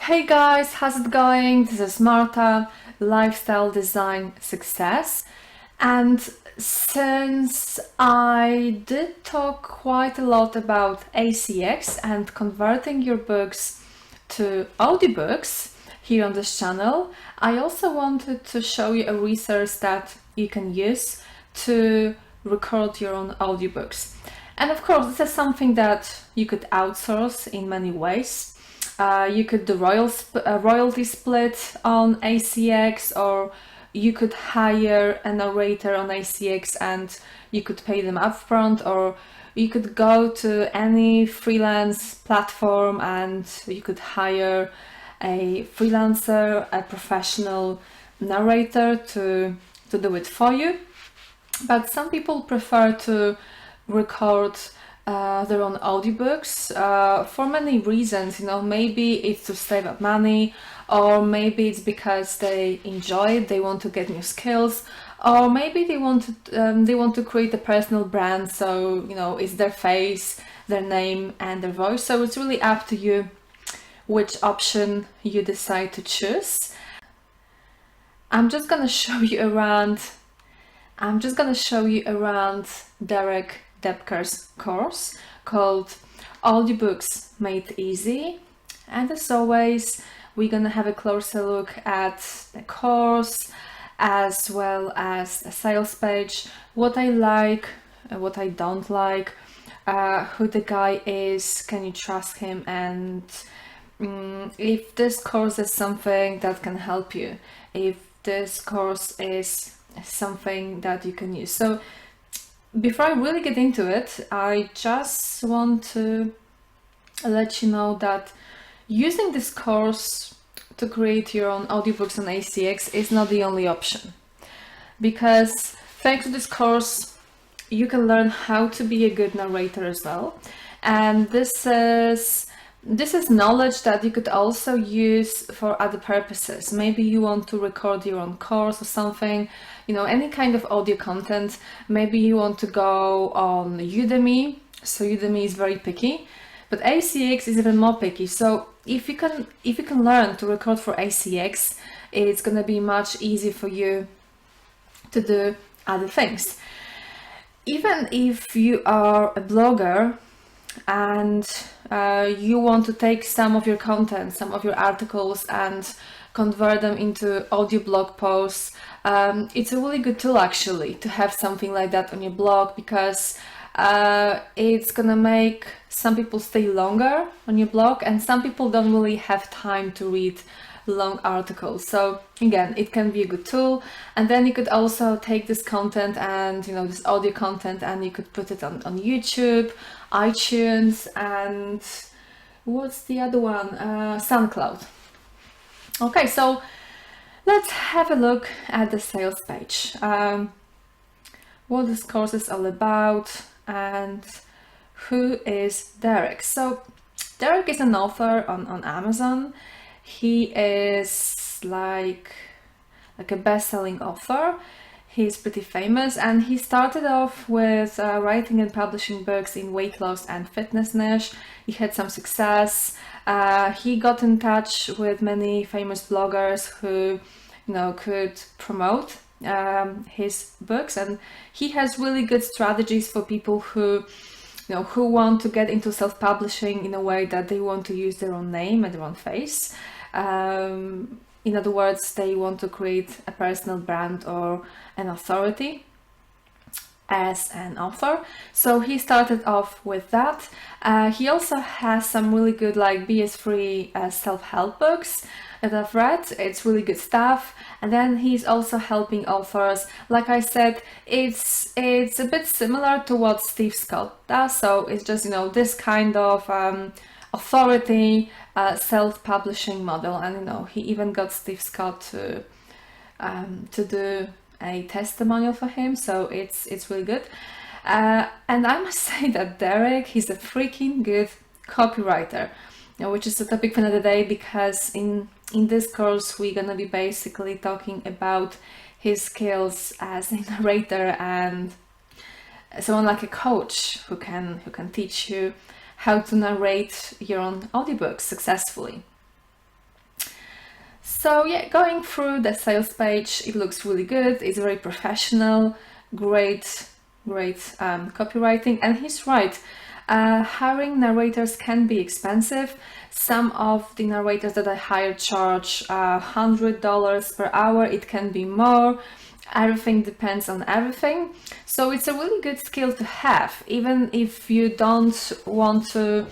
Hey guys, how's it going? This is Marta, lifestyle design success. And since I did talk quite a lot about ACX and converting your books to audiobooks here on this channel, I also wanted to show you a resource that you can use to record your own audiobooks. And of course, this is something that you could outsource in many ways. You could do royalty split on ACX, or you could hire a narrator on ACX and you could pay them upfront, or you could go to any freelance platform and you could hire a freelancer, a professional narrator to do it for you. But some people prefer to record their own audiobooks for many reasons. Maybe it's to save up money, or maybe it's because they enjoy it, they want to get new skills, or maybe they want to create a personal brand. So it's their face, their name, and their voice. So it's really up to you which option you decide to choose. I'm just gonna show you around Derek Doepker's course called Audiobooks Made Easy. And as always, we're gonna have a closer look at the course as well as the sales page, what I like, what I don't like, who the guy is, can you trust him, and if this course is something that can help you, if this course is something that you can use. So before I really get into it, I just want to let you know that using this course to create your own audiobooks on ACX is not the only option. Because thanks to this course, you can learn how to be a good narrator as well. And this is knowledge that you could also use for other purposes. Maybe you want to record your own course or something, any kind of audio content. Maybe you want to go on Udemy. So Udemy is very picky, but ACX is even more picky. So if you can learn to record for ACX, it's going to be much easier for you to do other things. Even if you are a blogger and you want to take some of your content, some of your articles, and convert them into audio blog posts, it's a really good tool actually to have something like that on your blog, because it's gonna make some people stay longer on your blog, and some people don't really have time to read long articles. So again, it can be a good tool. And then you could also take this content and this audio content, and you could put it on YouTube, iTunes, and what's the other one, SoundCloud. Okay, so let's have a look at the sales page, what this course is all about, and who is Derek. So Derek is an author on Amazon. He is like a best-selling author. He's pretty famous, and he started off with writing and publishing books in weight loss and fitness niche. He had some success. He got in touch with many famous bloggers who could promote his books, and he has really good strategies for people who want to get into self-publishing in a way that they want to use their own name and their own face. In other words, they want to create a personal brand or an authority as an author. So he started off with that. He also has some really good BS-free self-help books that I've read. It's really good stuff. And then he's also helping authors. Like I said, it's a bit similar to what Steve Scott does. So it's just this kind of authority self-publishing model. And he even got Steve Scott to do a testimonial for him, so it's really good. And I must say that Derek, he's a freaking good copywriter, which is the topic for another day, because in this course we're gonna be basically talking about his skills as a narrator and someone like a coach who can teach you how to narrate your own audiobooks successfully. So yeah, going through the sales page, it looks really good. It's very professional, great copywriting. And he's right. Hiring narrators can be expensive. Some of the narrators that I hire charge $100 per hour. It can be more. Everything depends on everything. So it's a really good skill to have, even if you don't want to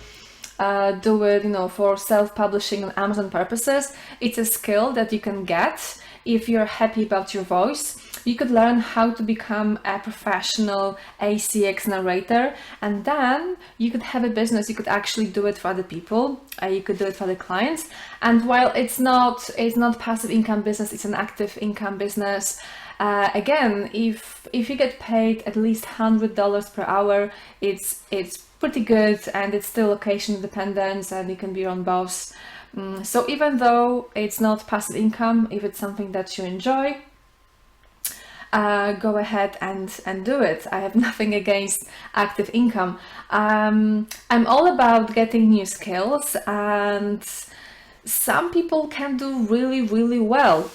do it, for self-publishing on Amazon purposes. It's a skill that you can get if you're happy about your voice. You could learn how to become a professional ACX narrator, and then you could have a business. You could actually do it for other people. You could do it for the clients. And while it's not passive income business, it's an active income business. Again, if you get paid at least $100 per hour, it's pretty good, and it's still location dependent, and you can be your own boss. So even though it's not passive income, if it's something that you enjoy, go ahead and do it. I have nothing against active income. I'm all about getting new skills, and some people can do really, really well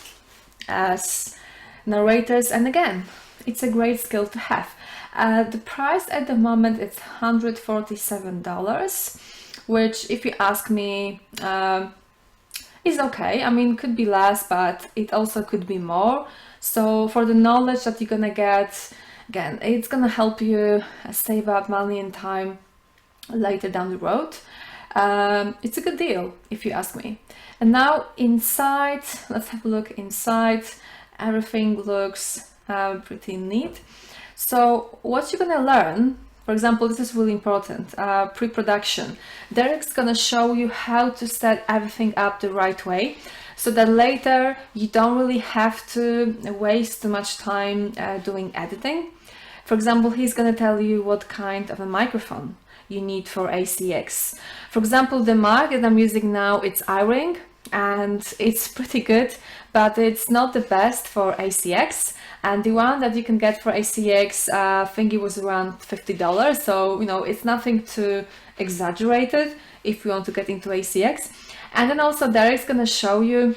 as narrators, and again, it's a great skill to have. The price at the moment is $147, which, if you ask me, is okay. I mean, could be less, but it also could be more. So for the knowledge that you're gonna get, again, it's gonna help you save up money and time later down the road. It's a good deal, if you ask me. And now inside, let's have a look inside. Everything looks pretty neat. So what you're gonna learn, for example, this is really important, pre-production. Derek's gonna show you how to set everything up the right way, so that later you don't really have to waste too much time doing editing. For example, he's gonna tell you what kind of a microphone you need for ACX. For example, the mic that I'm using now, it's iRing, and it's pretty good, but it's not the best for ACX. And the one that you can get for ACX, I think it was around $50. So, it's nothing too exaggerated if you want to get into ACX. And then also Derek's gonna show you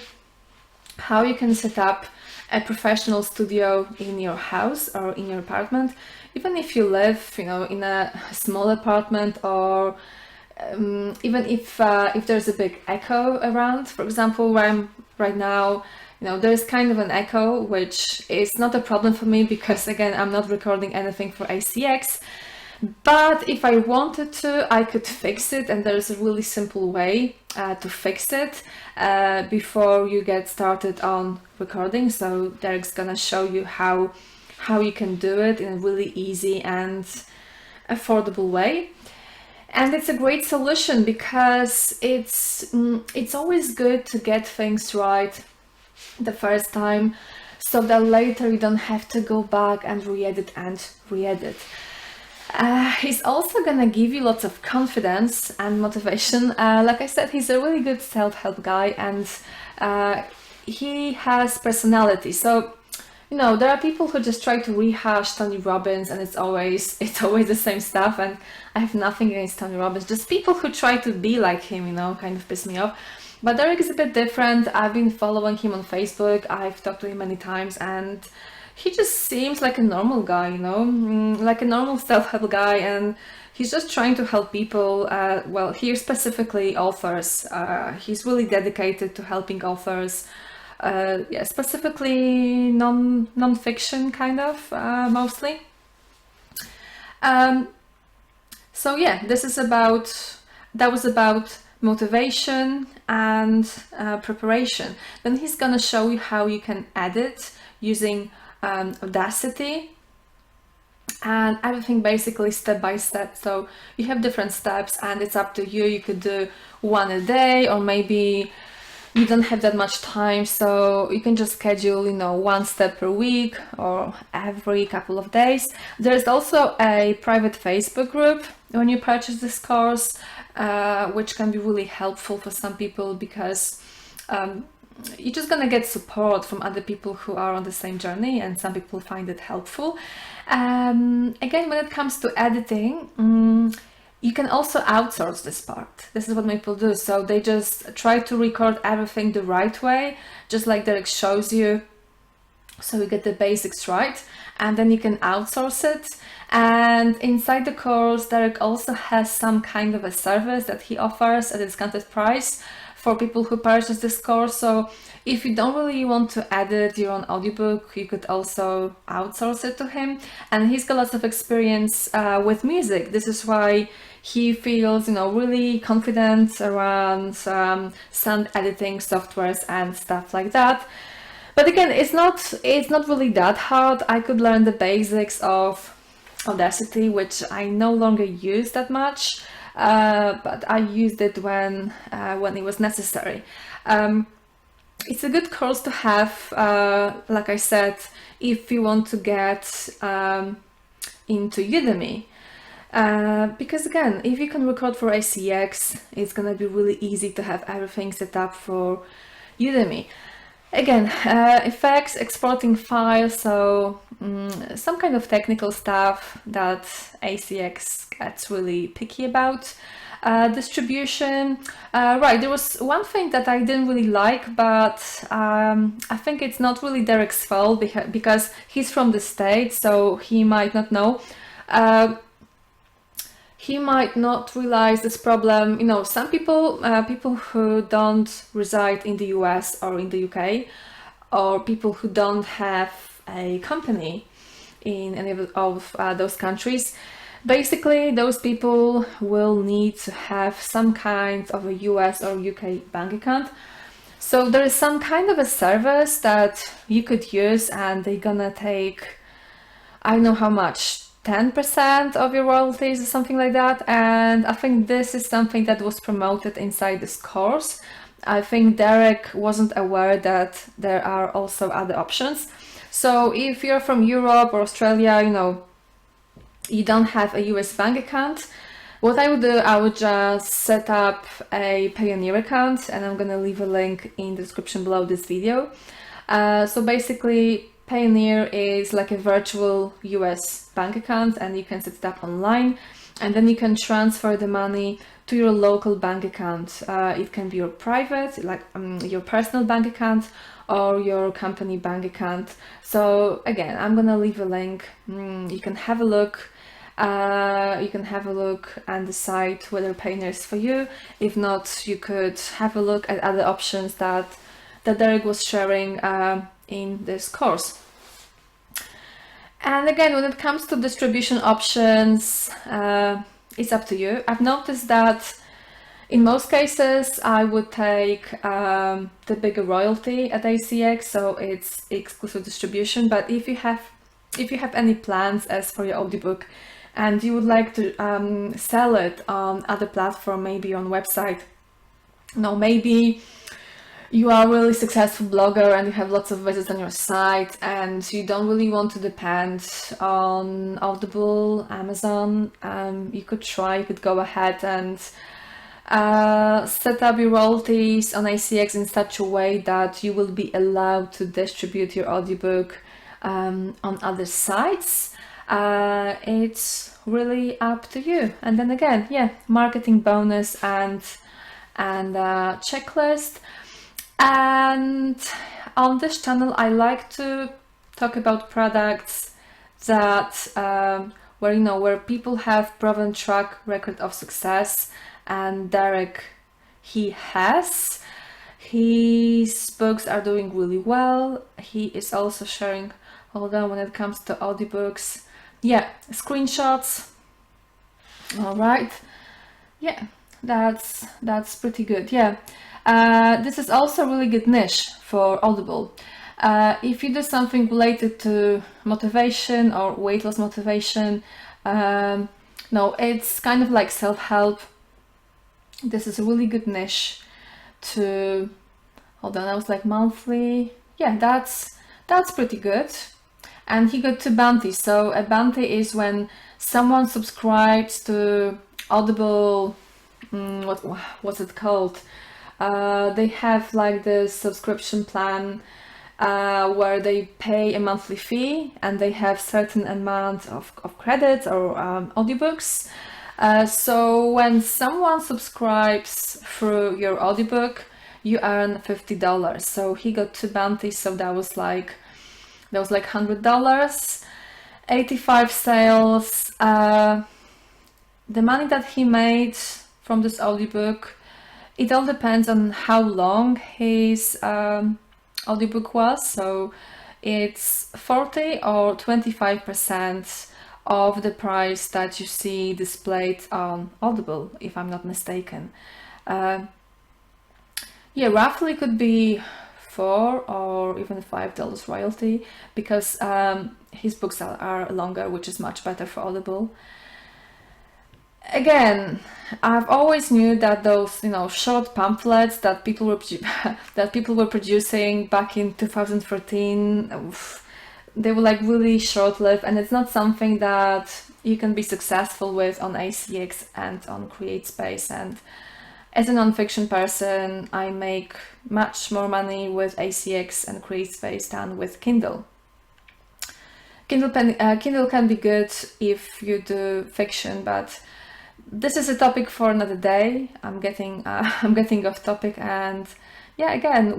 how you can set up a professional studio in your house or in your apartment. Even if you live, in a small apartment, or even if there's a big echo around. For example, where I'm right now, there's kind of an echo, which is not a problem for me because, again, I'm not recording anything for ACX. But if I wanted to, I could fix it, and there's a really simple way to fix it before you get started on recording. So Derek's gonna show you how you can do it in a really easy and affordable way. And it's a great solution because it's always good to get things right the first time, so that later you don't have to go back and re-edit. He's also gonna give you lots of confidence and motivation. Like I said, he's a really good self-help guy, and he has personality. So there are people who just try to rehash Tony Robbins, and it's always the same stuff. And I have nothing against Tony Robbins, just people who try to be like him, kind of piss me off. But Derek is a bit different. I've been following him on Facebook. I've talked to him many times, and he just seems like a normal guy, like a normal self-help guy, and he's just trying to help people. Well, here specifically authors. He's really dedicated to helping authors. Specifically non-fiction kind of, mostly. So yeah, that was about motivation and preparation. Then he's gonna show you how you can edit using Audacity, and everything basically step by step. So you have different steps, and it's up to you. You could do one a day, or maybe you don't have that much time, so you can just schedule, one step per week or every couple of days. There's also a private Facebook group when you purchase this course, which can be really helpful for some people, because you're just gonna get support from other people who are on the same journey, and some people find it helpful. Again, when it comes to editing, You can also outsource this part. This is what people do. So they just try to record everything the right way, just like Derek shows you. So you get the basics right, and then you can outsource it. And inside the course, Derek also has some kind of a service that he offers at a discounted price for people who purchase this course. So if you don't really want to edit your own audiobook, you could also outsource it to him. And he's got lots of experience with music. This is why he feels, really confident around sound editing softwares and stuff like that. But again, it's not really that hard. I could learn the basics of Audacity, which I no longer use that much, but I used it when it was necessary. It's a good course to have, like I said, if you want to get into Udemy. Because again, if you can record for ACX, it's gonna be really easy to have everything set up for Udemy. Again, effects, exporting files, so some kind of technical stuff that ACX gets really picky about. Distribution, right, there was one thing that I didn't really like, but I think it's not really Derek's fault because he's from the States, so he might not know. He might not realize this problem. Some people who don't reside in the US or in the UK, or people who don't have a company in any of those countries, basically those people will need to have some kind of a US or UK bank account. So there is some kind of a service that you could use, and they're gonna take, I don't know how much, 10% of your royalties or something like that. And I think this is something that was promoted inside this course. I think Derek wasn't aware that there are also other options. So if you're from Europe or Australia, you don't have a US bank account, what I would do, I would just set up a Payoneer account, and I'm gonna leave a link in the description below this video. So basically, Payoneer is like a virtual US bank account, and you can set it up online, and then you can transfer the money to your local bank account. It can be your private, like your personal bank account, or your company bank account. So again, I'm gonna leave a link. You can have a look. And decide whether Payoneer is for you. If not, you could have a look at other options that Derek was sharing in this course. And again, when it comes to distribution options, it's up to you. I've noticed that in most cases, I would take the bigger royalty at ACX, so it's exclusive distribution. But if you have any plans as for your audiobook, and you would like to sell it on other platform, maybe on website, maybe you are a really successful blogger and you have lots of visits on your site, and you don't really want to depend on Audible, Amazon, you could go ahead and set up your royalties on ACX in such a way that you will be allowed to distribute your audiobook on other sites. It's really up to you. And then again, marketing bonus and checklist. And on this channel, I like to talk about products that where people have proven track record of success, and Derek, he has. His books are doing really well. He is also sharing, when it comes to audiobooks, screenshots. All right, that's pretty good. This is also a really good niche for Audible. If you do something related to motivation or weight loss motivation, it's kind of like self-help. This is a really good niche to, I was like monthly. That's pretty good. And he got 2 bounties. So a bounty is when someone subscribes to Audible, what's it called? They have like this subscription plan where they pay a monthly fee, and they have certain amount of credits or audiobooks. So when someone subscribes through your audiobook, you earn $50. So he got 2 bounties, so that was like $100. 85 sales. The money that he made from this audiobook, it all depends on how long his audiobook was. So it's 40 or 25% of the price that you see displayed on Audible, if I'm not mistaken. Yeah, roughly could be $4 or even $5 royalty, because his books are longer, which is much better for Audible. Again, I've always knew that those, short pamphlets that people were producing back in 2013, they were like really short-lived, and it's not something that you can be successful with on ACX and on CreateSpace. And as a non-fiction person, I make much more money with ACX and CreateSpace than with Kindle. Kindle can be good if you do fiction, but this is a topic for another day. I'm getting off topic, and yeah, again,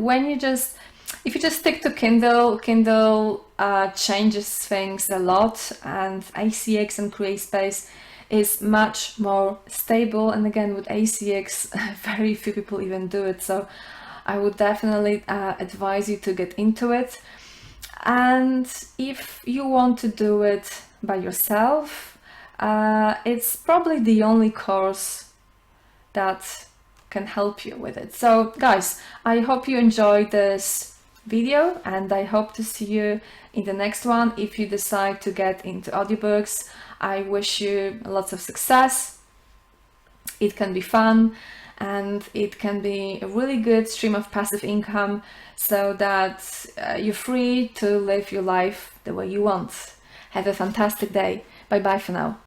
if you just stick to Kindle changes things a lot, and ACX and CreateSpace is much more stable. And again, with ACX, very few people even do it, so I would definitely advise you to get into it. And if you want to do it by yourself, it's probably the only course that can help you with it. So guys, I hope you enjoyed this video, and I hope to see you in the next one. If you decide to get into audiobooks, I wish you lots of success. It can be fun, and it can be a really good stream of passive income, so that you're free to live your life the way you want. Have a fantastic day. Bye bye for now.